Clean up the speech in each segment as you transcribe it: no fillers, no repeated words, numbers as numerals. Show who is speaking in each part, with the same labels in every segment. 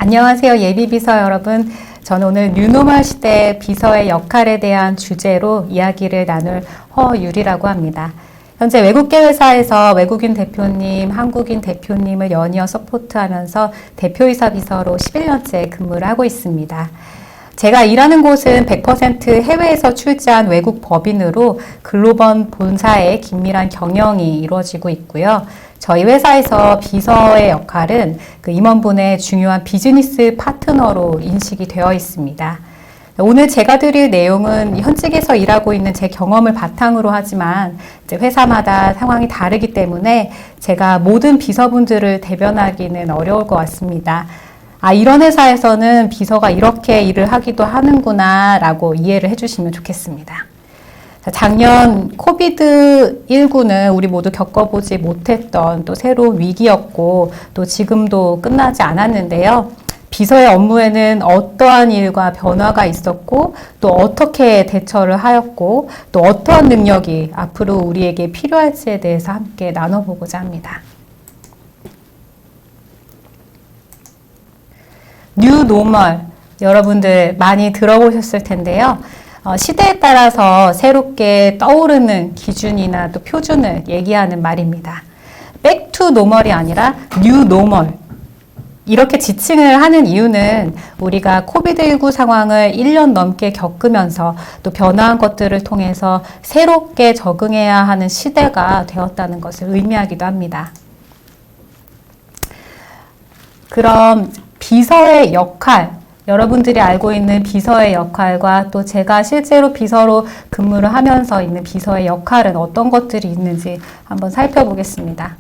Speaker 1: 안녕하세요. 예비비서 여러분. 저는 오늘 뉴노멀 시대 비서의 역할에 대한 주제로 이야기를 나눌 허유리라고 합니다. 현재 외국계 회사에서 외국인 대표님, 한국인 대표님을 연이어 서포트하면서 대표이사 비서로 11년째 근무를 하고 있습니다. 제가 일하는 곳은 100% 해외에서 출자한 외국 법인으로 글로벌 본사의 긴밀한 경영이 이루어지고 있고요. 저희 회사에서 비서의 역할은 그 임원분의 중요한 비즈니스 파트너로 인식이 되어 있습니다. 오늘 제가 드릴 내용은 현직에서 일하고 있는 제 경험을 바탕으로 하지만 이제 회사마다 상황이 다르기 때문에 제가 모든 비서분들을 대변하기는 어려울 것 같습니다. 이런 회사에서는 비서가 이렇게 일을 하기도 하는구나 라고 이해를 해주시면 좋겠습니다. 작년 코비드19는 우리 모두 겪어보지 못했던 또 새로운 위기였고 또 지금도 끝나지 않았는데요. 비서의 업무에는 어떠한 일과 변화가 있었고 또 어떻게 대처를 하였고 또 어떠한 능력이 앞으로 우리에게 필요할지에 대해서 함께 나눠보고자 합니다. 뉴 노멀 여러분들 많이 들어보셨을 텐데요. 시대에 따라서 새롭게 떠오르는 기준이나 또 표준을 얘기하는 말입니다. back to normal이 아니라 new normal. 이렇게 지칭을 하는 이유는 우리가 코비드19 상황을 1년 넘게 겪으면서 또 변화한 것들을 통해서 새롭게 적응해야 하는 시대가 되었다는 것을 의미하기도 합니다. 그럼 비서의 역할, 여러분들이 알고 있는 비서의 역할과 또 제가 실제로 비서로 근무를 하면서 있는 비서의 역할은 어떤 것들이 있는지 한번 살펴보겠습니다.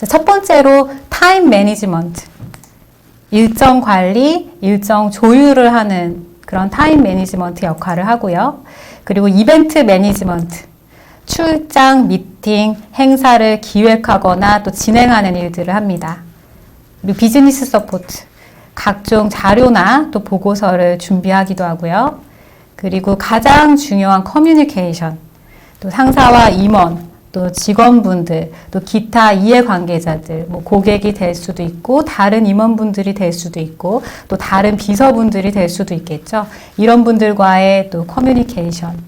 Speaker 1: 첫 번째로 타임 매니지먼트, 일정 관리, 일정 조율을 하는 그런 타임 매니지먼트 역할을 하고요. 그리고 이벤트 매니지먼트, 출장, 미팅, 행사를 기획하거나 또 진행하는 일들을 합니다. 그리고 비즈니스 서포트, 각종 자료나 또 보고서를 준비하기도 하고요. 그리고 가장 중요한 커뮤니케이션, 또 상사와 임원, 또 직원분들, 또 기타 이해관계자들, 뭐 고객이 될 수도 있고 다른 임원분들이 될 수도 있고 또 다른 비서분들이 될 수도 있겠죠. 이런 분들과의 또 커뮤니케이션.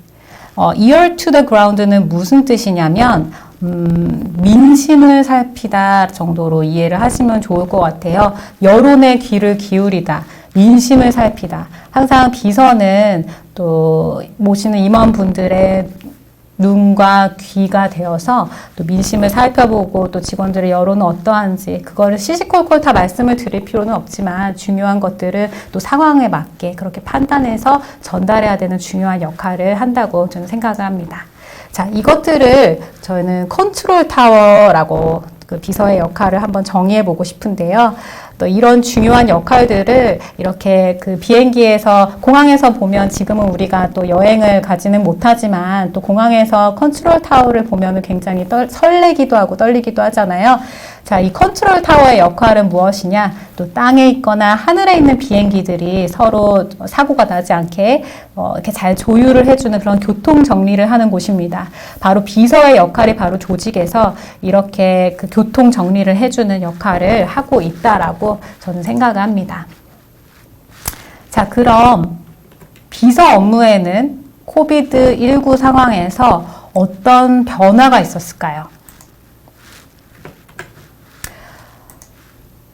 Speaker 1: ear to the ground는 무슨 뜻이냐면 민심을 살피다 정도로 이해를 하시면 좋을 것 같아요. 여론의 귀를 기울이다. 민심을 살피다. 항상 비서는 또 모시는 임원분들의 눈과 귀가 되어서 또 민심을 살펴보고 또 직원들의 여론은 어떠한지 그거를 시시콜콜 다 말씀을 드릴 필요는 없지만 중요한 것들을 또 상황에 맞게 그렇게 판단해서 전달해야 되는 중요한 역할을 한다고 저는 생각을 합니다. 자, 이것들을 저는 컨트롤 타워라고 그 비서의 역할을 한번 정의해 보고 싶은데요. 또 이런 중요한 역할들을 이렇게 그 비행기에서 공항에서 보면 지금은 우리가 또 여행을 가지는 못하지만 또 공항에서 컨트롤 타워를 보면 굉장히 설레기도 하고 떨리기도 하잖아요. 자, 이 컨트롤 타워의 역할은 무엇이냐? 또 땅에 있거나 하늘에 있는 비행기들이 서로 사고가 나지 않게 이렇게 잘 조율을 해주는 그런 교통 정리를 하는 곳입니다. 바로 비서의 역할이 바로 조직에서 이렇게 그 교통 정리를 해주는 역할을 하고 있다라고 저는 생각을 합니다. 자, 그럼 비서 업무에는 코비드19 상황에서 어떤 변화가 있었을까요?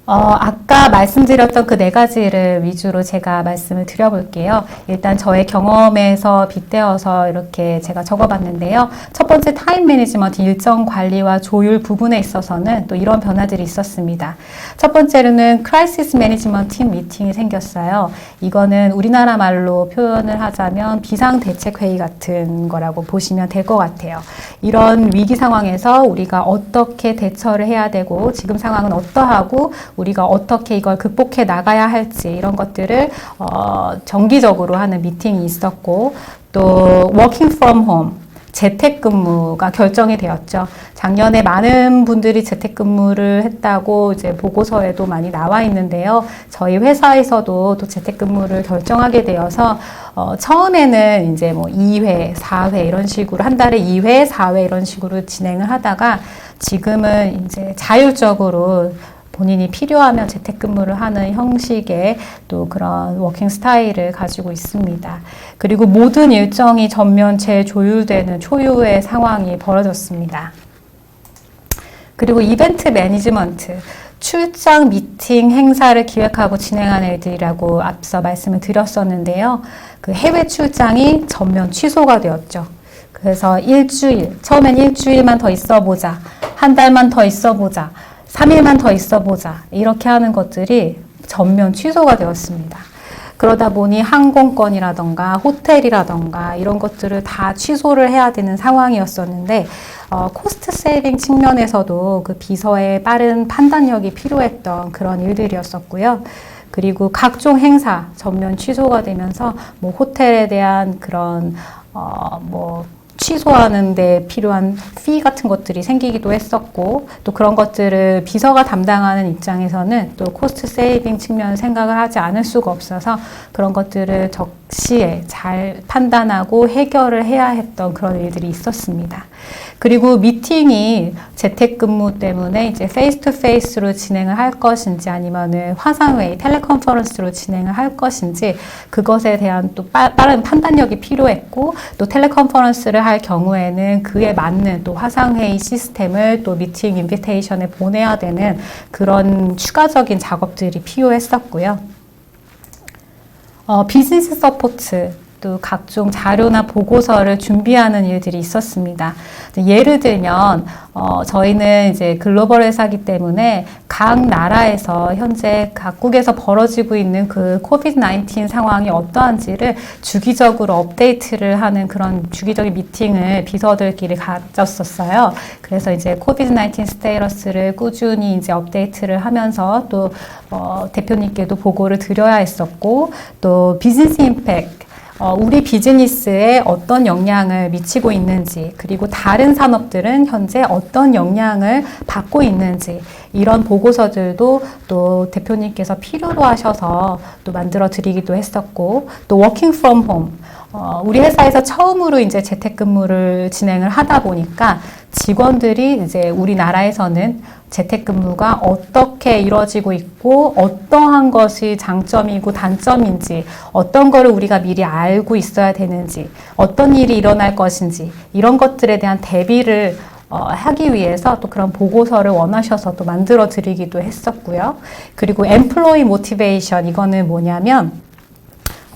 Speaker 1: 아까 말씀드렸던 그 네 가지를 위주로 제가 말씀을 드려볼게요. 일단 저의 경험에서 빗대어서 이렇게 제가 적어봤는데요. 첫 번째 타임 매니지먼트 일정 관리와 조율 부분에 있어서는 또 이런 변화들이 있었습니다. 첫 번째로는 크라이시스 매니지먼트 팀 미팅이 생겼어요. 이거는 우리나라 말로 표현을 하자면 비상대책회의 같은 거라고 보시면 될 것 같아요. 이런 위기 상황에서 우리가 어떻게 대처를 해야 되고 지금 상황은 어떠하고 우리가 어떻게 이걸 극복해 나가야 할지 이런 것들을 정기적으로 하는 미팅이 있었고 또 working from home 재택근무가 결정이 되었죠. 작년에 많은 분들이 재택근무를 했다고 이제 보고서에도 많이 나와 있는데요. 저희 회사에서도 또 재택근무를 결정하게 되어서 처음에는 이제 뭐 2회, 4회 이런 식으로 한 달에 2회, 4회 이런 식으로 진행을 하다가 지금은 이제 자율적으로 본인이 필요하면 재택근무를 하는 형식의 또 그런 워킹 스타일을 가지고 있습니다. 그리고 모든 일정이 전면 재조율되는 초유의 상황이 벌어졌습니다. 그리고 이벤트 매니지먼트, 출장, 미팅, 행사를 기획하고 진행하는 일들이라고 앞서 말씀을 드렸었는데요. 그 해외 출장이 전면 취소가 되었죠. 그래서 처음엔 일주일만 더 있어보자, 한 달만 더 있어보자, 3일만 더 있어보자 이렇게 하는 것들이 전면 취소가 되었습니다. 그러다 보니 항공권이라던가 호텔이라던가 이런 것들을 다 취소를 해야 되는 상황이었었는데 코스트 세이빙 측면에서도 그 비서의 빠른 판단력이 필요했던 그런 일들이었었고요. 그리고 각종 행사 전면 취소가 되면서 뭐 호텔에 대한 그런 취소하는 데 필요한 피 같은 것들이 생기기도 했었고 또 그런 것들을 비서가 담당하는 입장에서는 또 코스트 세이빙 측면을 생각을 하지 않을 수가 없어서 그런 것들을 적시에 잘 판단하고 해결을 해야 했던 그런 일들이 있었습니다. 그리고 미팅이 재택근무 때문에 이제 페이스 투 페이스로 진행을 할 것인지 아니면은 화상회의, 텔레컨퍼런스로 진행을 할 것인지 그것에 대한 또 빠른 판단력이 필요했고 또 텔레컨퍼런스를 할 경우에는 그에 맞는 또 화상회의 시스템을 또 미팅 인비테이션에 보내야 되는 그런 추가적인 작업들이 필요했었고요. 비즈니스 서포트 또 각종 자료나 보고서를 준비하는 일들이 있었습니다. 예를 들면 저희는 이제 글로벌 회사이기 때문에 각 나라에서 현재 각국에서 벌어지고 있는 그 코비드-19 상황이 어떠한지를 주기적으로 업데이트를 하는 그런 주기적인 미팅을 비서들끼리 가졌었어요. 그래서 이제 코비드-19 스테이러스를 꾸준히 이제 업데이트를 하면서 또 대표님께도 보고를 드려야 했었고 또 비즈니스 임팩트 우리 비즈니스에 어떤 영향을 미치고 있는지 그리고 다른 산업들은 현재 어떤 영향을 받고 있는지 이런 보고서들도 또 대표님께서 필요로 하셔서 또 만들어 드리기도 했었고 또 워킹 프롬 홈 우리 회사에서 처음으로 이제 재택근무를 진행을 하다 보니까 직원들이 이제 우리나라에서는 재택근무가 어떻게 이루어지고 있고 어떠한 것이 장점이고 단점인지 어떤 거를 우리가 미리 알고 있어야 되는지 어떤 일이 일어날 것인지 이런 것들에 대한 대비를 하기 위해서 또 그런 보고서를 원하셔서 또 만들어 드리기도 했었고요. 그리고 Employee Motivation 이거는 뭐냐면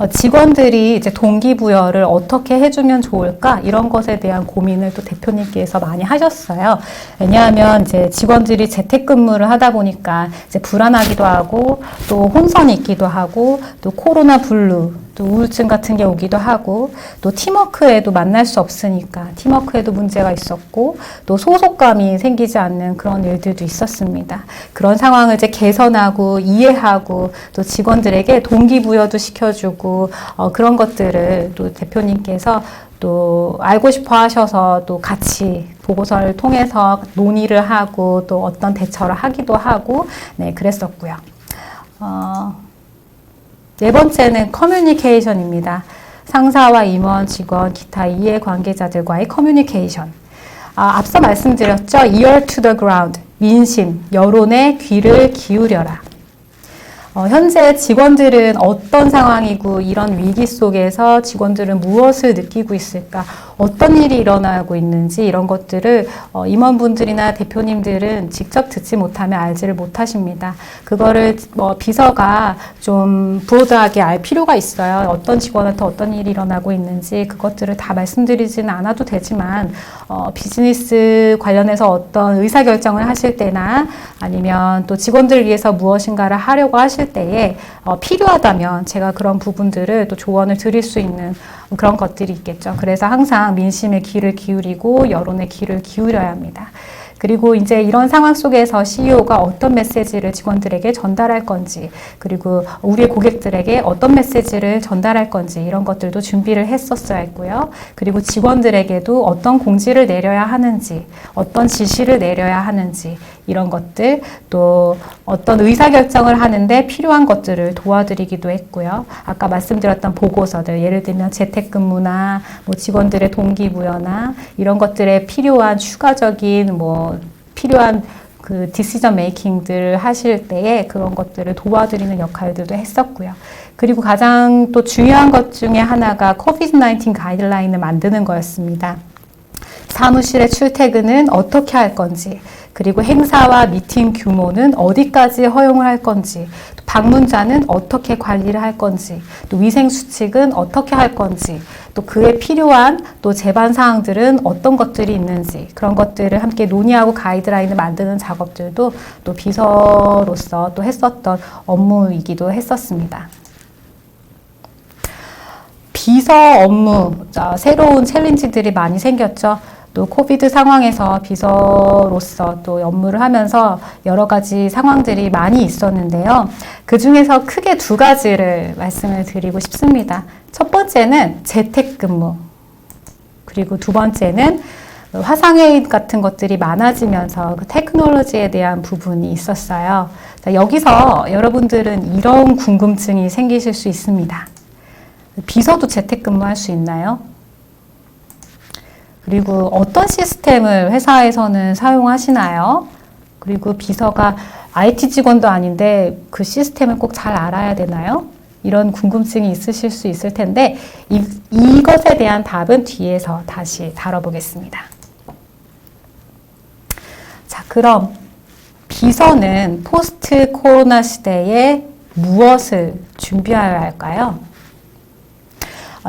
Speaker 1: 직원들이 이제 동기부여를 어떻게 해주면 좋을까 이런 것에 대한 고민을 또 대표님께서 많이 하셨어요. 왜냐하면 이제 직원들이 재택근무를 하다 보니까 이제 불안하기도 하고 또 혼선이 있기도 하고 또 코로나 블루 또 우울증 같은 게 오기도 하고 또 팀워크에도 만날 수 없으니까 팀워크에도 문제가 있었고 또 소속감이 생기지 않는 그런 일들도 있었습니다. 그런 상황을 이제 개선하고 이해하고 또 직원들에게 동기부여도 시켜주고 그런 것들을 또 대표님께서 또 알고 싶어 하셔서 또 같이 보고서를 통해서 논의를 하고 또 어떤 대처를 하기도 하고 네 그랬었고요. 네 번째는 커뮤니케이션입니다. 상사와 임원, 직원, 기타 이해 관계자들과의 커뮤니케이션. 앞서 말씀드렸죠. ear to the ground, 민심, 여론에 귀를 기울여라. 현재 직원들은 어떤 상황이고 이런 위기 속에서 직원들은 무엇을 느끼고 있을까? 어떤 일이 일어나고 있는지 이런 것들을 임원분들이나 대표님들은 직접 듣지 못하면 알지를 못하십니다. 그거를 비서가 좀 브로드하게 알 필요가 있어요. 어떤 직원한테 어떤 일이 일어나고 있는지 그것들을 다 말씀드리지는 않아도 되지만 비즈니스 관련해서 어떤 의사결정을 하실 때나 아니면 또 직원들을 위해서 무엇인가를 하려고 하실 때에 필요하다면 제가 그런 부분들을 또 조언을 드릴 수 있는 그런 것들이 있겠죠. 그래서 항상 민심에 귀를 기울이고 여론에 귀를 기울여야 합니다. 그리고 이제 이런 상황 속에서 CEO가 어떤 메시지를 직원들에게 전달할 건지, 그리고 우리의 고객들에게 어떤 메시지를 전달할 건지 이런 것들도 준비를 했었어야 했고요. 그리고 직원들에게도 어떤 공지를 내려야 하는지, 어떤 지시를 내려야 하는지 이런 것들, 또 어떤 의사결정을 하는데 필요한 것들을 도와드리기도 했고요. 아까 말씀드렸던 보고서들, 예를 들면 재택근무나 뭐 직원들의 동기부여나 이런 것들에 필요한 추가적인 필요한 그 디시전 메이킹들을 하실 때에 그런 것들을 도와드리는 역할들도 했었고요. 그리고 가장 또 중요한 것 중에 하나가 코비드-19 가이드라인을 만드는 거였습니다. 사무실의 출퇴근은 어떻게 할 건지, 그리고 행사와 미팅 규모는 어디까지 허용을 할 건지, 또 방문자는 어떻게 관리를 할 건지, 또 위생 수칙은 어떻게 할 건지, 또 그에 필요한 또 제반 사항들은 어떤 것들이 있는지, 그런 것들을 함께 논의하고 가이드라인을 만드는 작업들도 또 비서로서 또 했었던 업무이기도 했었습니다. 비서 업무, 새로운 챌린지들이 많이 생겼죠. 또 코비드 상황에서 비서로서 또 업무를 하면서 여러 가지 상황들이 많이 있었는데요. 그 중에서 크게 두 가지를 말씀을 드리고 싶습니다. 첫 번째는 재택근무, 그리고 두 번째는 화상회의 같은 것들이 많아지면서 그 테크놀로지에 대한 부분이 있었어요. 여기서 여러분들은 이런 궁금증이 생기실 수 있습니다. 비서도 재택근무할 수 있나요? 그리고 어떤 시스템을 회사에서는 사용하시나요? 그리고 비서가 IT 직원도 아닌데 그 시스템을 꼭 잘 알아야 되나요? 이런 궁금증이 있으실 수 있을 텐데 이것에 대한 답은 뒤에서 다시 다뤄보겠습니다. 자, 그럼 비서는 포스트 코로나 시대에 무엇을 준비해야 할까요?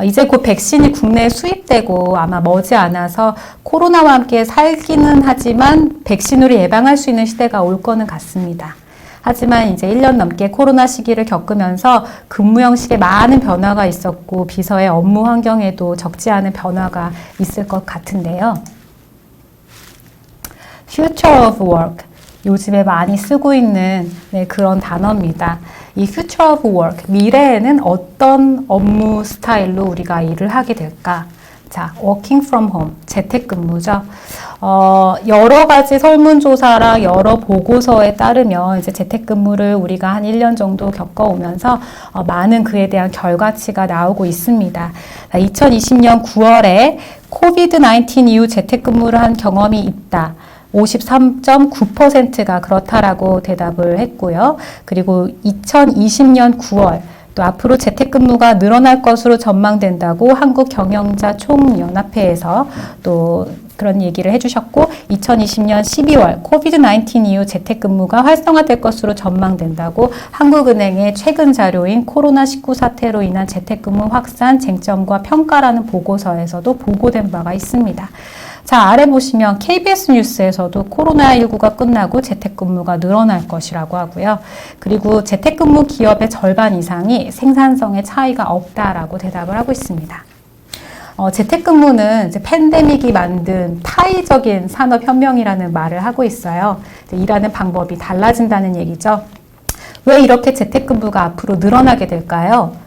Speaker 1: 이제 곧 백신이 국내에 수입되고 아마 머지않아서 코로나와 함께 살기는 하지만 백신으로 예방할 수 있는 시대가 올 거는 같습니다. 하지만 이제 1년 넘게 코로나 시기를 겪으면서 근무 형식에 많은 변화가 있었고 비서의 업무 환경에도 적지 않은 변화가 있을 것 같은데요. Future of Work, 요즘에 많이 쓰고 있는 그런 단어입니다. 이 Future of Work, 미래에는 어떤 업무 스타일로 우리가 일을 하게 될까? 자, Working from Home, 재택근무죠. 여러 가지 설문조사랑 여러 보고서에 따르면 이제 재택근무를 우리가 한 1년 정도 겪어오면서 많은 그에 대한 결과치가 나오고 있습니다. 2020년 9월에 코비드-19 이후 재택근무를 한 경험이 있다. 53.9%가 그렇다라고 대답을 했고요. 그리고 2020년 9월 또 앞으로 재택근무가 늘어날 것으로 전망된다고 한국경영자총연합회에서 또 그런 얘기를 해주셨고 2020년 12월 코비드-19 이후 재택근무가 활성화될 것으로 전망된다고 한국은행의 최근 자료인 코로나19 사태로 인한 재택근무 확산 쟁점과 평가라는 보고서에서도 보고된 바가 있습니다. 자, 아래 보시면 KBS 뉴스에서도 코로나19가 끝나고 재택근무가 늘어날 것이라고 하고요. 그리고 재택근무 기업의 절반 이상이 생산성에 차이가 없다라고 대답을 하고 있습니다. 재택근무는 이제 팬데믹이 만든 타의적인 산업혁명이라는 말을 하고 있어요. 일하는 방법이 달라진다는 얘기죠. 왜 이렇게 재택근무가 앞으로 늘어나게 될까요?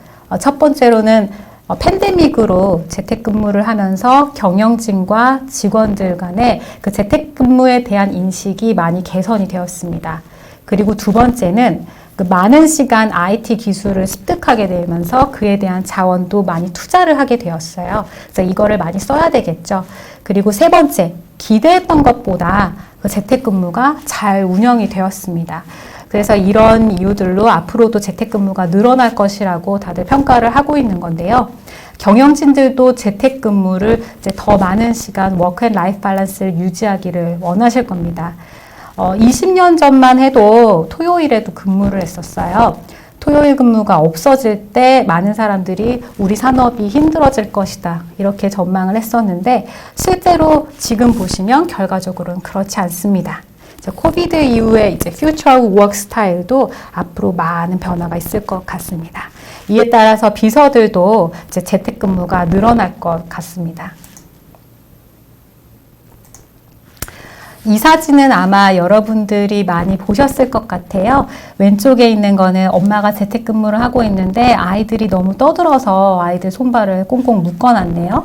Speaker 1: 첫 번째로는 팬데믹으로 재택근무를 하면서 경영진과 직원들 간의 그 재택근무에 대한 인식이 많이 개선이 되었습니다. 그리고 두 번째는 그 많은 시간 IT 기술을 습득하게 되면서 그에 대한 자원도 많이 투자를 하게 되었어요. 그래서 이거를 많이 써야 되겠죠. 그리고 세 번째, 기대했던 것보다 그 재택근무가 잘 운영이 되었습니다. 그래서 이런 이유들로 앞으로도 재택근무가 늘어날 것이라고 다들 평가를 하고 있는 건데요. 경영진들도 재택근무를 이제 더 많은 시간 워크앤라이프 밸런스를 유지하기를 원하실 겁니다. 20년 전만 해도 토요일에도 근무를 했었어요. 토요일 근무가 없어질 때 많은 사람들이 우리 산업이 힘들어질 것이다 이렇게 전망을 했었는데 실제로 지금 보시면 결과적으로는 그렇지 않습니다. 코비드 이후에 이제 Future of Work 스타일도 앞으로 많은 변화가 있을 것 같습니다. 이에 따라서 비서들도 이제 재택근무가 늘어날 것 같습니다. 이 사진은 아마 여러분들이 많이 보셨을 것 같아요. 왼쪽에 있는 거는 엄마가 재택근무를 하고 있는데 아이들이 너무 떠들어서 아이들 손발을 꽁꽁 묶어놨네요.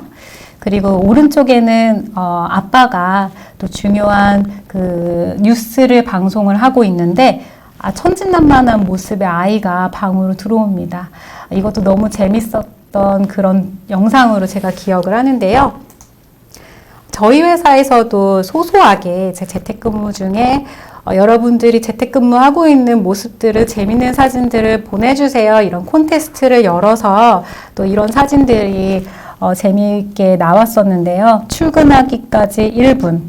Speaker 1: 그리고 오른쪽에는 아빠가 또 중요한 그 뉴스를 방송을 하고 있는데 천진난만한 모습의 아이가 방으로 들어옵니다. 이것도 너무 재밌었던 그런 영상으로 제가 기억을 하는데요. 저희 회사에서도 소소하게 제 재택근무 중에 여러분들이 재택근무하고 있는 모습들을 재밌는 사진들을 보내주세요. 이런 콘테스트를 열어서 또 이런 사진들이 재미있게 나왔었는데요. 출근하기까지 1분.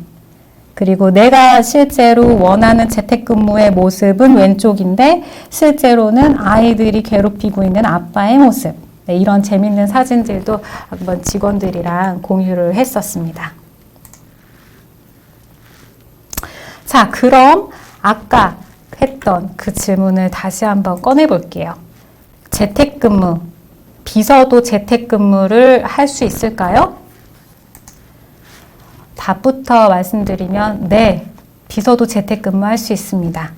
Speaker 1: 그리고 내가 실제로 원하는 재택근무의 모습은 왼쪽인데 실제로는 아이들이 괴롭히고 있는 아빠의 모습. 네, 이런 재밌는 사진들도 한번 직원들이랑 공유를 했었습니다. 자, 그럼 아까 했던 그 질문을 다시 한번 꺼내 볼게요. 재택근무, 비서도 재택근무를 할 수 있을까요? 답부터 말씀드리면 네, 비서도 재택근무 할 수 있습니다.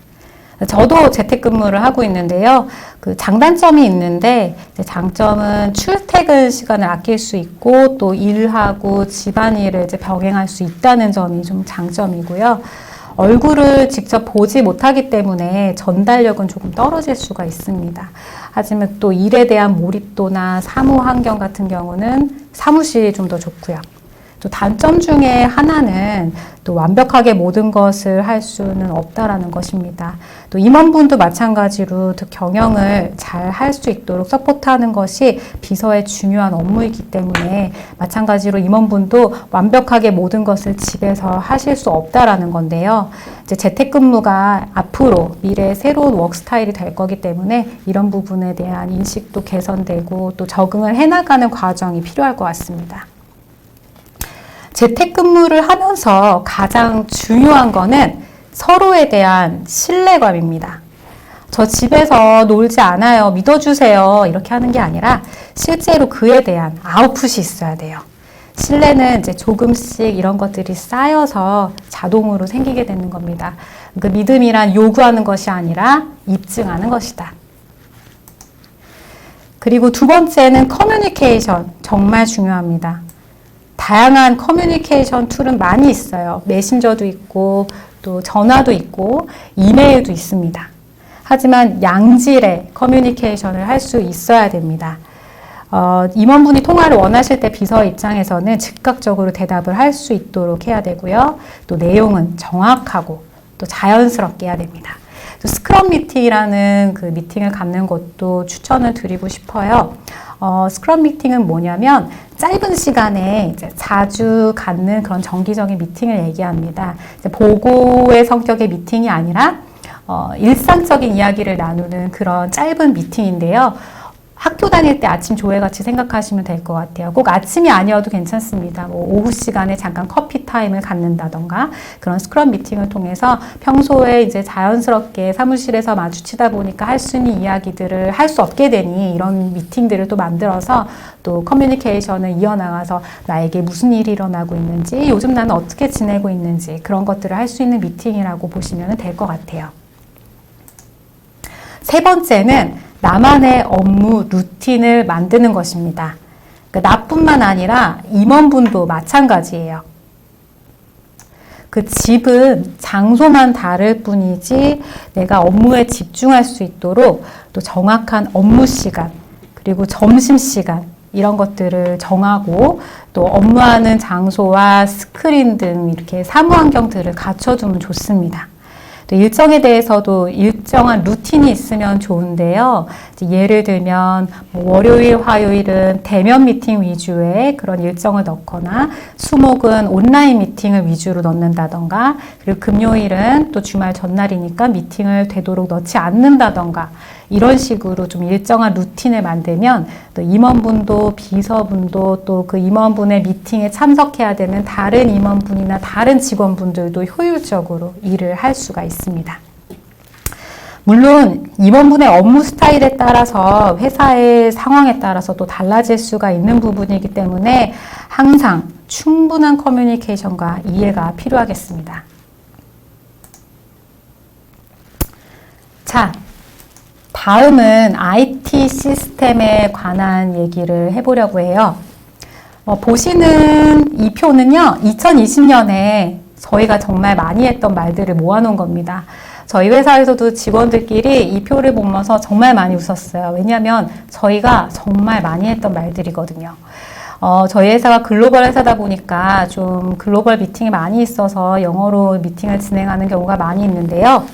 Speaker 1: 저도 재택근무를 하고 있는데요. 그 장단점이 있는데 장점은 출퇴근 시간을 아낄 수 있고 또 일하고 집안일을 이제 병행할 수 있다는 점이 좀 장점이고요. 얼굴을 직접 보지 못하기 때문에 전달력은 조금 떨어질 수가 있습니다. 하지만 또 일에 대한 몰입도나 사무 환경 같은 경우는 사무실이 좀 더 좋고요. 또 단점 중에 하나는 또 완벽하게 모든 것을 할 수는 없다라는 것입니다. 또 임원분도 마찬가지로 또 경영을 잘 할 수 있도록 서포트하는 것이 비서의 중요한 업무이기 때문에 마찬가지로 임원분도 완벽하게 모든 것을 집에서 하실 수 없다라는 건데요. 이제 재택근무가 앞으로 미래의 새로운 워크 스타일이 될 거기 때문에 이런 부분에 대한 인식도 개선되고 또 적응을 해나가는 과정이 필요할 것 같습니다. 재택근무를 하면서 가장 중요한 거는 서로에 대한 신뢰감입니다. 저 집에서 놀지 않아요. 믿어주세요. 이렇게 하는 게 아니라 실제로 그에 대한 아웃풋이 있어야 돼요. 신뢰는 이제 조금씩 이런 것들이 쌓여서 자동으로 생기게 되는 겁니다. 그 믿음이란 요구하는 것이 아니라 입증하는 것이다. 그리고 두 번째는 커뮤니케이션. 정말 중요합니다. 다양한 커뮤니케이션 툴은 많이 있어요. 메신저도 있고 또 전화도 있고 이메일도 있습니다. 하지만 양질의 커뮤니케이션을 할 수 있어야 됩니다. 임원분이 통화를 원하실 때 비서 입장에서는 즉각적으로 대답을 할 수 있도록 해야 되고요. 또 내용은 정확하고 또 자연스럽게 해야 됩니다. 또 스크럼 미팅이라는 그 미팅을 갖는 것도 추천을 드리고 싶어요. 스크럼 미팅은 뭐냐면 짧은 시간에 이제 자주 갖는 그런 정기적인 미팅을 얘기합니다. 이제 보고의 성격의 미팅이 아니라 일상적인 이야기를 나누는 그런 짧은 미팅인데요. 학교 다닐 때 아침 조회같이 생각하시면 될 것 같아요. 꼭 아침이 아니어도 괜찮습니다. 뭐 오후 시간에 잠깐 커피 타임을 갖는다던가 그런 스크럼 미팅을 통해서 평소에 이제 자연스럽게 사무실에서 마주치다 보니까 할 수 있는 이야기들을 할 수 없게 되니 이런 미팅들을 또 만들어서 또 커뮤니케이션을 이어나가서 나에게 무슨 일이 일어나고 있는지 요즘 나는 어떻게 지내고 있는지 그런 것들을 할 수 있는 미팅이라고 보시면 될 것 같아요. 세 번째는 나만의 업무 루틴을 만드는 것입니다. 그러니까 나뿐만 아니라 임원분도 마찬가지예요. 그 집은 장소만 다를 뿐이지 내가 업무에 집중할 수 있도록 또 정확한 업무 시간 그리고 점심 시간 이런 것들을 정하고 또 업무하는 장소와 스크린 등 이렇게 사무 환경들을 갖춰두면 좋습니다. 또 일정에 대해서도 일정한 루틴이 있으면 좋은데요. 예를 들면 월요일, 화요일은 대면 미팅 위주의 그런 일정을 넣거나 수목은 온라인 미팅을 위주로 넣는다던가 그리고 금요일은 또 주말 전날이니까 미팅을 되도록 넣지 않는다던가 이런 식으로 좀 일정한 루틴을 만들면 또 임원분도 비서분도 또 그 임원분의 미팅에 참석해야 되는 다른 임원분이나 다른 직원분들도 효율적으로 일을 할 수가 있습니다. 물론 임원분의 업무 스타일에 따라서 회사의 상황에 따라서 또 달라질 수가 있는 부분이기 때문에 항상 충분한 커뮤니케이션과 이해가 필요하겠습니다. 자, 다음은 IT 시스템에 관한 얘기를 해보려고 해요. 보시는 이 표는요, 2020년에 저희가 정말 많이 했던 말들을 모아놓은 겁니다. 저희 회사에서도 직원들끼리 이 표를 보면서 정말 많이 웃었어요. 왜냐하면 저희가 정말 많이 했던 말들이거든요. 저희 회사가 글로벌 회사다 보니까 좀 글로벌 미팅이 많이 있어서 영어로 미팅을 진행하는 경우가 많이 있는데요.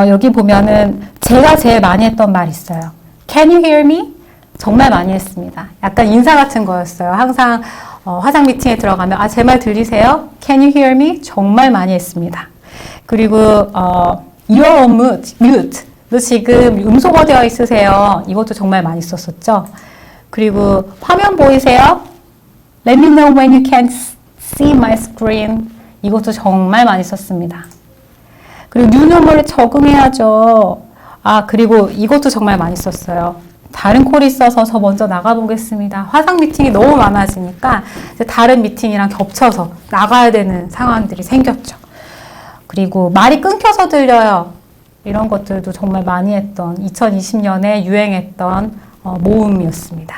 Speaker 1: 여기 보면은 제가 제일 많이 했던 말이 있어요. Can you hear me? 정말 많이 했습니다. 약간 인사 같은 거였어요. 항상 화상 미팅에 들어가면 제 말 들리세요? Can you hear me? 정말 많이 했습니다. 그리고 You're on mute. 너 지금 음소거되어 있으세요. 이것도 정말 많이 썼었죠. 그리고 화면 보이세요? Let me know when you can see my screen. 이것도 정말 많이 썼습니다. 그리고 뉴노멀에 적응해야죠. 그리고 이것도 정말 많이 썼어요. 다른 콜이 있어서 저 먼저 나가보겠습니다. 화상 미팅이 너무 많아지니까 이제 다른 미팅이랑 겹쳐서 나가야 되는 상황들이 생겼죠. 그리고 말이 끊겨서 들려요. 이런 것들도 정말 많이 했던 2020년에 유행했던 모음이었습니다.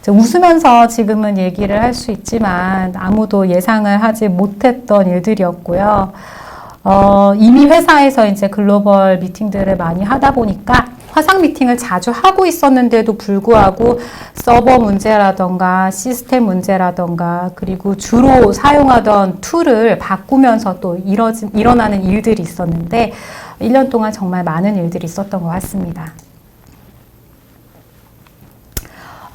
Speaker 1: 웃으면서 지금은 얘기를 할 수 있지만 아무도 예상을 하지 못했던 일들이었고요. 이미 회사에서 이제 글로벌 미팅들을 많이 하다 보니까 화상 미팅을 자주 하고 있었는데도 불구하고 서버 문제라던가 시스템 문제라던가 그리고 주로 사용하던 툴을 바꾸면서 또 일어나는 일들이 있었는데 1년 동안 정말 많은 일들이 있었던 것 같습니다.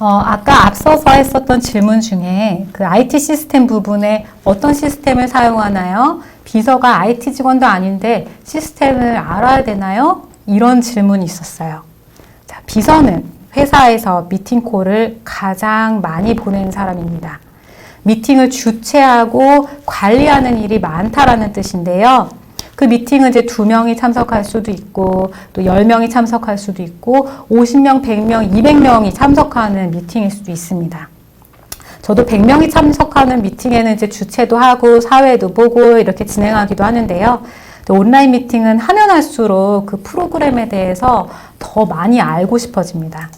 Speaker 1: 아까 앞서서 했었던 질문 중에 그 IT 시스템 부분에 어떤 시스템을 사용하나요? 비서가 IT 직원도 아닌데 시스템을 알아야 되나요? 이런 질문이 있었어요. 자, 비서는 회사에서 미팅콜을 가장 많이 보내는 사람입니다. 미팅을 주최하고 관리하는 일이 많다라는 뜻인데요. 그 미팅은 이제 2명이 참석할 수도 있고 또 10명이 참석할 수도 있고 50명, 100명, 200명이 참석하는 미팅일 수도 있습니다. 저도 100명이 참석하는 미팅에는 이제 주최도 하고 사회도 보고 이렇게 진행하기도 하는데요. 온라인 미팅은 하면 할수록 그 프로그램에 대해서 더 많이 알고 싶어집니다.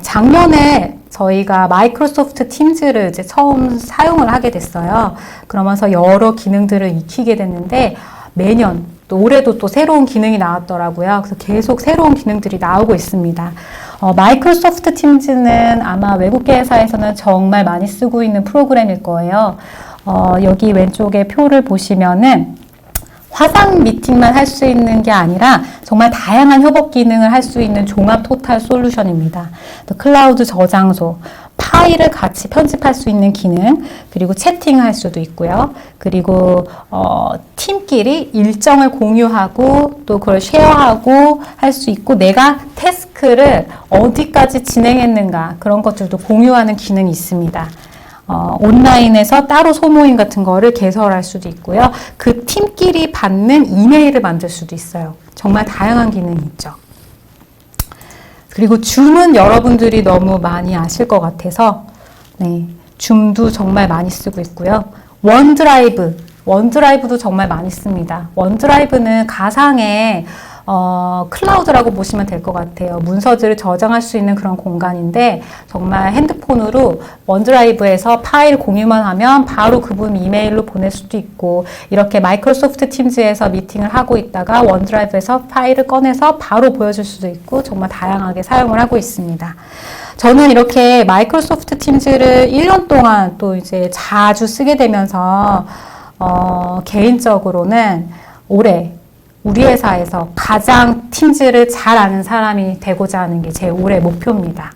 Speaker 1: 작년에 저희가 마이크로소프트 팀즈를 이제 처음 사용을 하게 됐어요. 그러면서 여러 기능들을 익히게 됐는데 매년 또 올해도 또 새로운 기능이 나왔더라고요. 그래서 계속 새로운 기능들이 나오고 있습니다. 마이크로소프트 팀즈는 아마 외국계 회사에서는 정말 많이 쓰고 있는 프로그램일 거예요. 여기 왼쪽에 표를 보시면은 화상 미팅만 할 수 있는 게 아니라 정말 다양한 협업 기능을 할 수 있는 종합 토탈 솔루션입니다. 또 클라우드 저장소, 파일을 같이 편집할 수 있는 기능, 그리고 채팅할 수도 있고요. 그리고 팀끼리 일정을 공유하고 또 그걸 쉐어하고 할 수 있고 내가 태스크를 어디까지 진행했는가 그런 것들도 공유하는 기능이 있습니다. 온라인에서 따로 소모임 같은 거를 개설할 수도 있고요. 그 팀끼리 받는 이메일을 만들 수도 있어요. 정말 다양한 기능이 있죠. 그리고 줌은 여러분들이 너무 많이 아실 것 같아서 줌도 정말 많이 쓰고 있고요. 원드라이브도 정말 많이 씁니다. 원드라이브는 가상의 클라우드라고 보시면 될 것 같아요. 문서들을 저장할 수 있는 그런 공간인데 정말 핸드폰으로 원드라이브에서 파일 공유만 하면 바로 그분 이메일로 보낼 수도 있고 이렇게 마이크로소프트 팀즈에서 미팅을 하고 있다가 원드라이브에서 파일을 꺼내서 바로 보여줄 수도 있고 정말 다양하게 사용을 하고 있습니다. 저는 이렇게 마이크로소프트 팀즈를 1년 동안 또 이제 자주 쓰게 되면서 개인적으로는 올해 우리 회사에서 가장 팀즈를 잘 아는 사람이 되고자 하는 게 제 올해 목표입니다.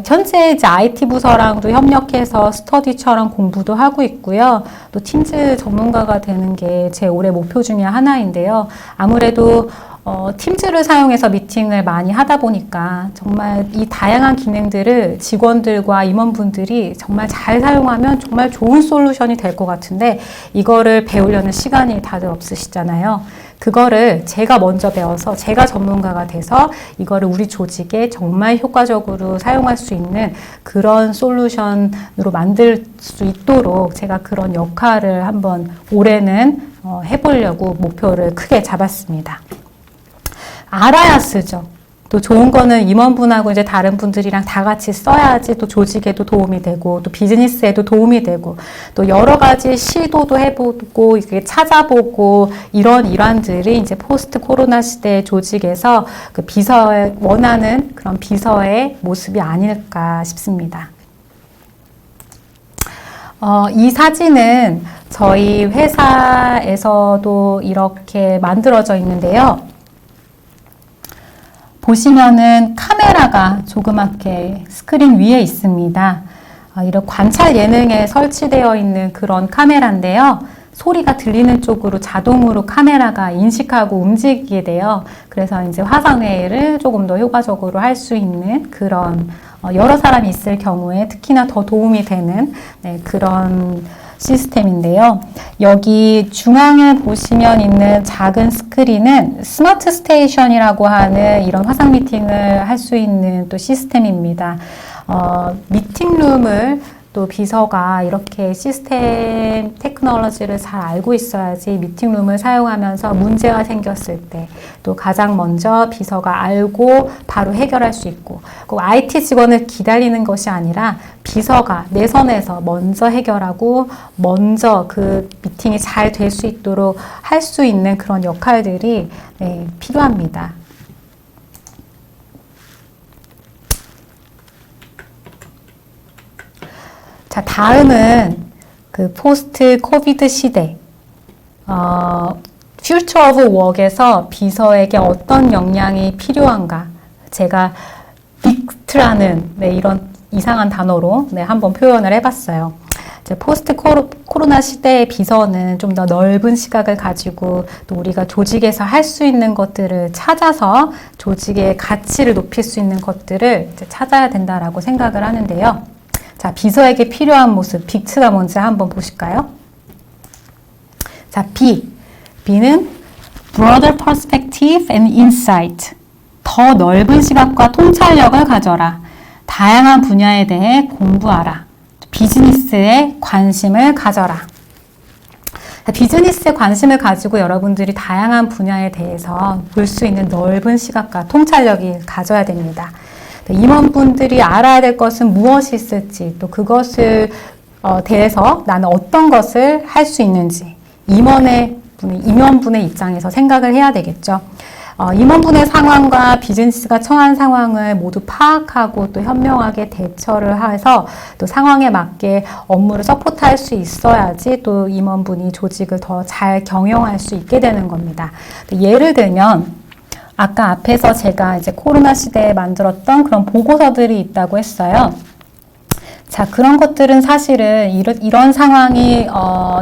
Speaker 1: 현재 이제 IT 부서랑도 협력해서 스터디처럼 공부도 하고 있고요. 또 팀즈 전문가가 되는 게 제 올해 목표 중에 하나인데요. 아무래도 팀즈를 사용해서 미팅을 많이 하다 보니까 정말 이 다양한 기능들을 직원들과 임원분들이 정말 잘 사용하면 정말 좋은 솔루션이 될 것 같은데 이거를 배우려는 시간이 다들 없으시잖아요. 그거를 제가 먼저 배워서 제가 전문가가 돼서 이거를 우리 조직에 정말 효과적으로 사용할 수 있는 그런 솔루션으로 만들 수 있도록 제가 그런 역할을 한번 올해는 해보려고 목표를 크게 잡았습니다. 알아야 쓰죠. 또 좋은 거는 임원분하고 이제 다른 분들이랑 다 같이 써야지 또 조직에도 도움이 되고 또 비즈니스에도 도움이 되고 또 여러 가지 시도도 해보고 이렇게 찾아보고 이런 일환들이 이제 포스트 코로나 시대 조직에서 그 비서의 원하는 그런 비서의 모습이 아닐까 싶습니다. 이 사진은 저희 회사에서도 이렇게 만들어져 있는데요. 보시면은 카메라가 조그맣게 스크린 위에 있습니다. 이런 관찰 예능에 설치되어 있는 그런 카메라인데요. 소리가 들리는 쪽으로 자동으로 카메라가 인식하고 움직이게 돼요. 그래서 이제 화상회의를 조금 더 효과적으로 할 수 있는 그런 여러 사람이 있을 경우에 특히나 더 도움이 되는 그런 시스템인데요. 여기 중앙에 보시면 있는 작은 스크린은 스마트 스테이션이라고 하는 이런 화상 미팅을 할 수 있는 또 시스템입니다. 미팅룸을 또 비서가 이렇게 시스템 테크놀로지를 잘 알고 있어야지 미팅룸을 사용하면서 문제가 생겼을 때 또 가장 먼저 비서가 알고 바로 해결할 수 있고 꼭 IT 직원을 기다리는 것이 아니라 비서가 내 선에서 먼저 해결하고 먼저 그 미팅이 잘 될 수 있도록 할 수 있는 그런 역할들이 필요합니다. 자, 다음은 그 포스트 코비드 시대, Future of Work에서 비서에게 어떤 역량이 필요한가? 제가 빅트라는 이런 이상한 단어로 한번 표현을 해봤어요. 포스트 코로나 시대의 비서는 좀 더 넓은 시각을 가지고 또 우리가 조직에서 할 수 있는 것들을 찾아서 조직의 가치를 높일 수 있는 것들을 찾아야 된다라고 생각을 하는데요. 자, 비서에게 필요한 모습, 빅트가 뭔지 한번 보실까요? 자, B는 broader perspective and insight. 더 넓은 시각과 통찰력을 가져라. 다양한 분야에 대해 공부하라. 비즈니스에 관심을 가져라. 비즈니스에 관심을 가지고 여러분들이 다양한 분야에 대해서 볼 수 있는 넓은 시각과 통찰력이 가져야 됩니다. 임원분들이 알아야 될 것은 무엇이 있을지 또 그것을 대해서 나는 어떤 것을 할 수 있는지 임원분의 입장에서 생각을 해야 되겠죠. 임원분의 상황과 비즈니스가 처한 상황을 모두 파악하고 또 현명하게 대처를 해서 또 상황에 맞게 업무를 서포트할 수 있어야지 또 임원분이 조직을 더 잘 경영할 수 있게 되는 겁니다. 예를 들면 아까 앞에서 제가 이제 코로나 시대에 만들었던 그런 보고서들이 있다고 했어요. 자, 그런 것들은 사실은 이런 상황이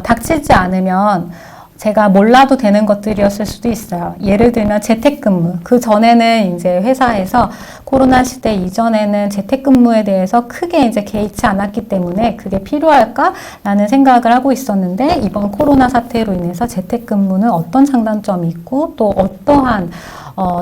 Speaker 1: 닥치지 않으면 제가 몰라도 되는 것들이었을 수도 있어요. 예를 들면 재택근무. 그 전에는 이제 회사에서 코로나 시대 이전에는 재택근무에 대해서 크게 이제 개의치 않았기 때문에 그게 필요할까라는 생각을 하고 있었는데 이번 코로나 사태로 인해서 재택근무는 어떤 장단점이 있고 또 어떠한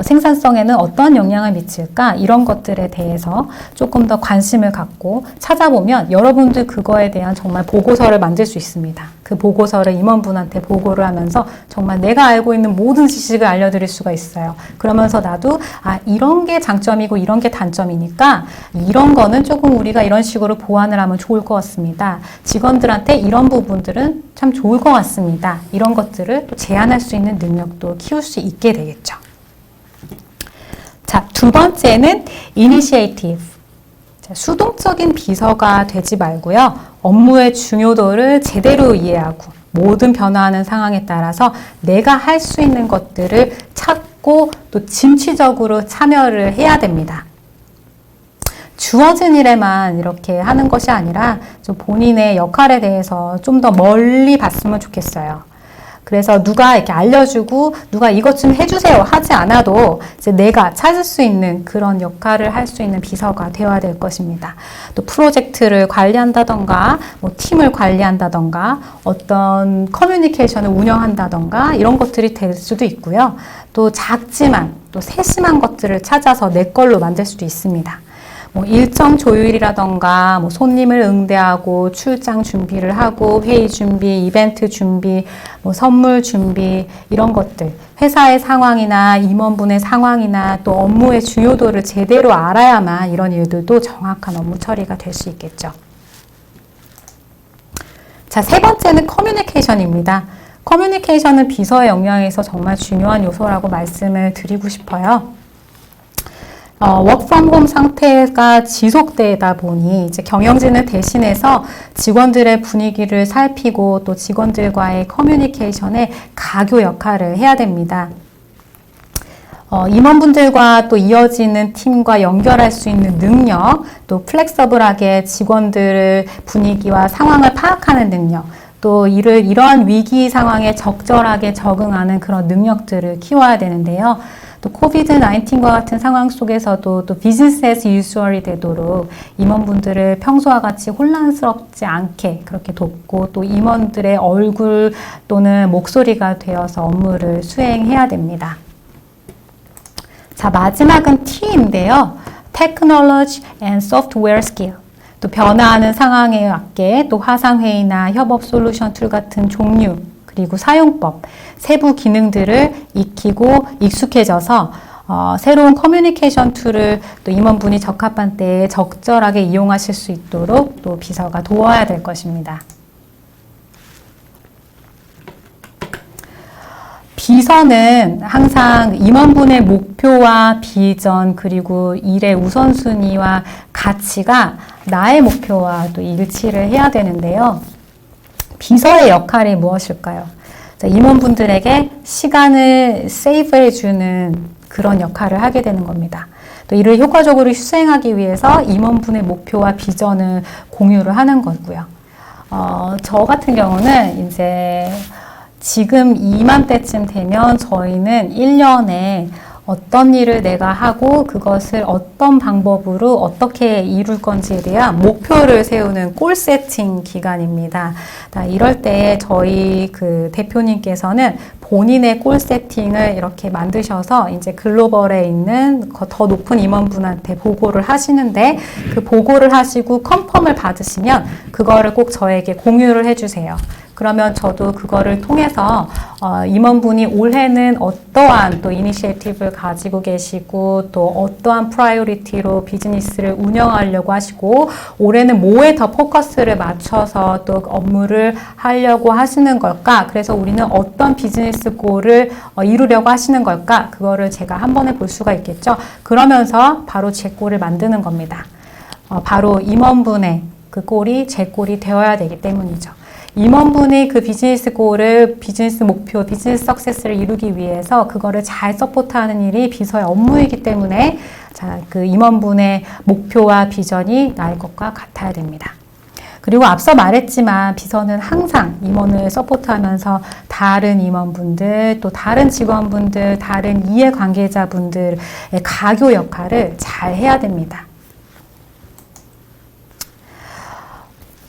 Speaker 1: 생산성에는 어떤 영향을 미칠까? 이런 것들에 대해서 조금 더 관심을 갖고 찾아보면 여러분들 그거에 대한 정말 보고서를 만들 수 있습니다. 그 보고서를 임원분한테 보고를 하면서 정말 내가 알고 있는 모든 지식을 알려드릴 수가 있어요. 그러면서 나도 이런 게 장점이고 이런 게 단점이니까 이런 거는 조금 우리가 이런 식으로 보완을 하면 좋을 것 같습니다. 직원들한테 이런 부분들은 참 좋을 것 같습니다. 이런 것들을 또 제안할 수 있는 능력도 키울 수 있게 되겠죠. 자, 두 번째는 initiative. 자, 수동적인 비서가 되지 말고요. 업무의 중요도를 제대로 이해하고 모든 변화하는 상황에 따라서 내가 할 수 있는 것들을 찾고 또 진취적으로 참여를 해야 됩니다. 주어진 일에만 이렇게 하는 것이 아니라 좀 본인의 역할에 대해서 좀 더 멀리 봤으면 좋겠어요. 그래서 누가 이렇게 알려주고 누가 이것 좀 해주세요 하지 않아도 이제 내가 찾을 수 있는 그런 역할을 할 수 있는 비서가 되어야 될 것입니다. 또 프로젝트를 관리한다던가 뭐 팀을 관리한다던가 어떤 커뮤니케이션을 운영한다던가 이런 것들이 될 수도 있고요. 또 작지만 또 세심한 것들을 찾아서 내 걸로 만들 수도 있습니다. 뭐 일정 조율이라던가 뭐 손님을 응대하고 출장 준비를 하고 회의 준비, 이벤트 준비, 뭐 선물 준비 이런 것들 회사의 상황이나 임원분의 상황이나 또 업무의 중요도를 제대로 알아야만 이런 일들도 정확한 업무 처리가 될 수 있겠죠. 자, 세 번째는 커뮤니케이션입니다. 커뮤니케이션은 비서의 역량에서 정말 중요한 요소라고 말씀을 드리고 싶어요. 워크 프롬 홈 상태가 지속되다 보니 이제 경영진을 대신해서 직원들의 분위기를 살피고 또 직원들과의 커뮤니케이션에 가교 역할을 해야 됩니다. 임원분들과 또 이어지는 팀과 연결할 수 있는 능력, 또 플렉서블하게 직원들의 분위기와 상황을 파악하는 능력, 또 이러한 위기 상황에 적절하게 적응하는 그런 능력들을 키워야 되는데요. 또 코비드-19과 같은 상황 속에서도 또 비즈니스 as usual이 되도록 임원분들을 평소와 같이 혼란스럽지 않게 그렇게 돕고 또 임원들의 얼굴 또는 목소리가 되어서 업무를 수행해야 됩니다. 자, 마지막은 T인데요. Technology and Software Skill. 또 변화하는 상황에 맞게 또 화상회의나 협업 솔루션 툴 같은 종류 그리고 사용법, 세부 기능들을 익히고 익숙해져서 새로운 커뮤니케이션 툴을 또 임원분이 적합한 때에 적절하게 이용하실 수 있도록 또 비서가 도와야 될 것입니다. 비서는 항상 임원분의 목표와 비전 그리고 일의 우선순위와 가치가 나의 목표와 또 일치를 해야 되는데요. 비서의 역할이 무엇일까요? 임원분들에게 시간을 세이브해주는 그런 역할을 하게 되는 겁니다. 또 이를 효과적으로 수행하기 위해서 임원분의 목표와 비전을 공유를 하는 거고요. 저 같은 경우는 이제 지금 이맘때쯤 되면 저희는 1년에 어떤 일을 내가 하고 그것을 어떤 방법으로 어떻게 이룰 건지에 대한 목표를 세우는 골 세팅 기간입니다. 이럴 때 저희 그 대표님께서는 본인의 골 세팅을 이렇게 만드셔서 이제 글로벌에 있는 더 높은 임원분한테 보고를 하시는데 그 보고를 하시고 컨펌을 받으시면 그거를 꼭 저에게 공유를 해주세요. 그러면 저도 그거를 통해서 임원분이 올해는 어떠한 또 이니시에이티브를 가지고 계시고 또 어떠한 프라이오리티로 비즈니스를 운영하려고 하시고 올해는 뭐에 더 포커스를 맞춰서 또 업무를 하려고 하시는 걸까? 그래서 우리는 어떤 비즈니스 골을 이루려고 하시는 걸까? 그거를 제가 한 번에 볼 수가 있겠죠. 그러면서 바로 제 골을 만드는 겁니다. 바로 임원분의 그 골이 제 골이 되어야 되기 때문이죠. 임원분이 그 비즈니스 골을, 비즈니스 목표, 비즈니스 석세스를 이루기 위해서 그거를 잘 서포트하는 일이 비서의 업무이기 때문에 자, 그 임원분의 목표와 비전이 나의 것과 같아야 됩니다. 그리고 앞서 말했지만 비서는 항상 임원을 서포트하면서 다른 임원분들, 또 다른 직원분들, 다른 이해관계자분들의 가교 역할을 잘 해야 됩니다.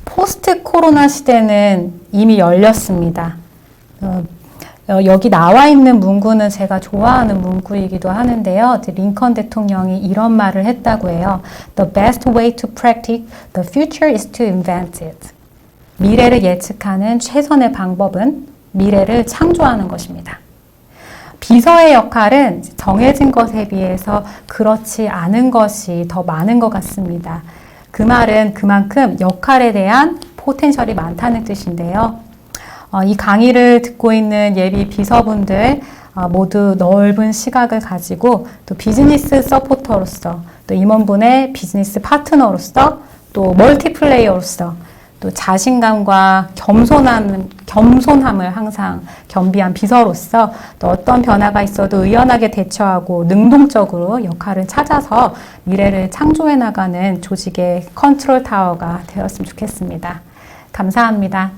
Speaker 1: 포스트 코로나 시대는 이미 열렸습니다. 여기 나와 있는 문구는 제가 좋아하는 문구이기도 하는데요. 링컨 대통령이 이런 말을 했다고 해요. The best way to predict the future is to invent it. 미래를 예측하는 최선의 방법은 미래를 창조하는 것입니다. 비서의 역할은 정해진 것에 비해서 그렇지 않은 것이 더 많은 것 같습니다. 그 말은 그만큼 역할에 대한 포텐셜이 많다는 뜻인데요. 이 강의를 듣고 있는 예비 비서분들 모두 넓은 시각을 가지고 또 비즈니스 서포터로서 또 임원분의 비즈니스 파트너로서 또 멀티플레이어로서 또 자신감과 겸손함을 항상 겸비한 비서로서 또 어떤 변화가 있어도 의연하게 대처하고 능동적으로 역할을 찾아서 미래를 창조해 나가는 조직의 컨트롤 타워가 되었으면 좋겠습니다. 감사합니다.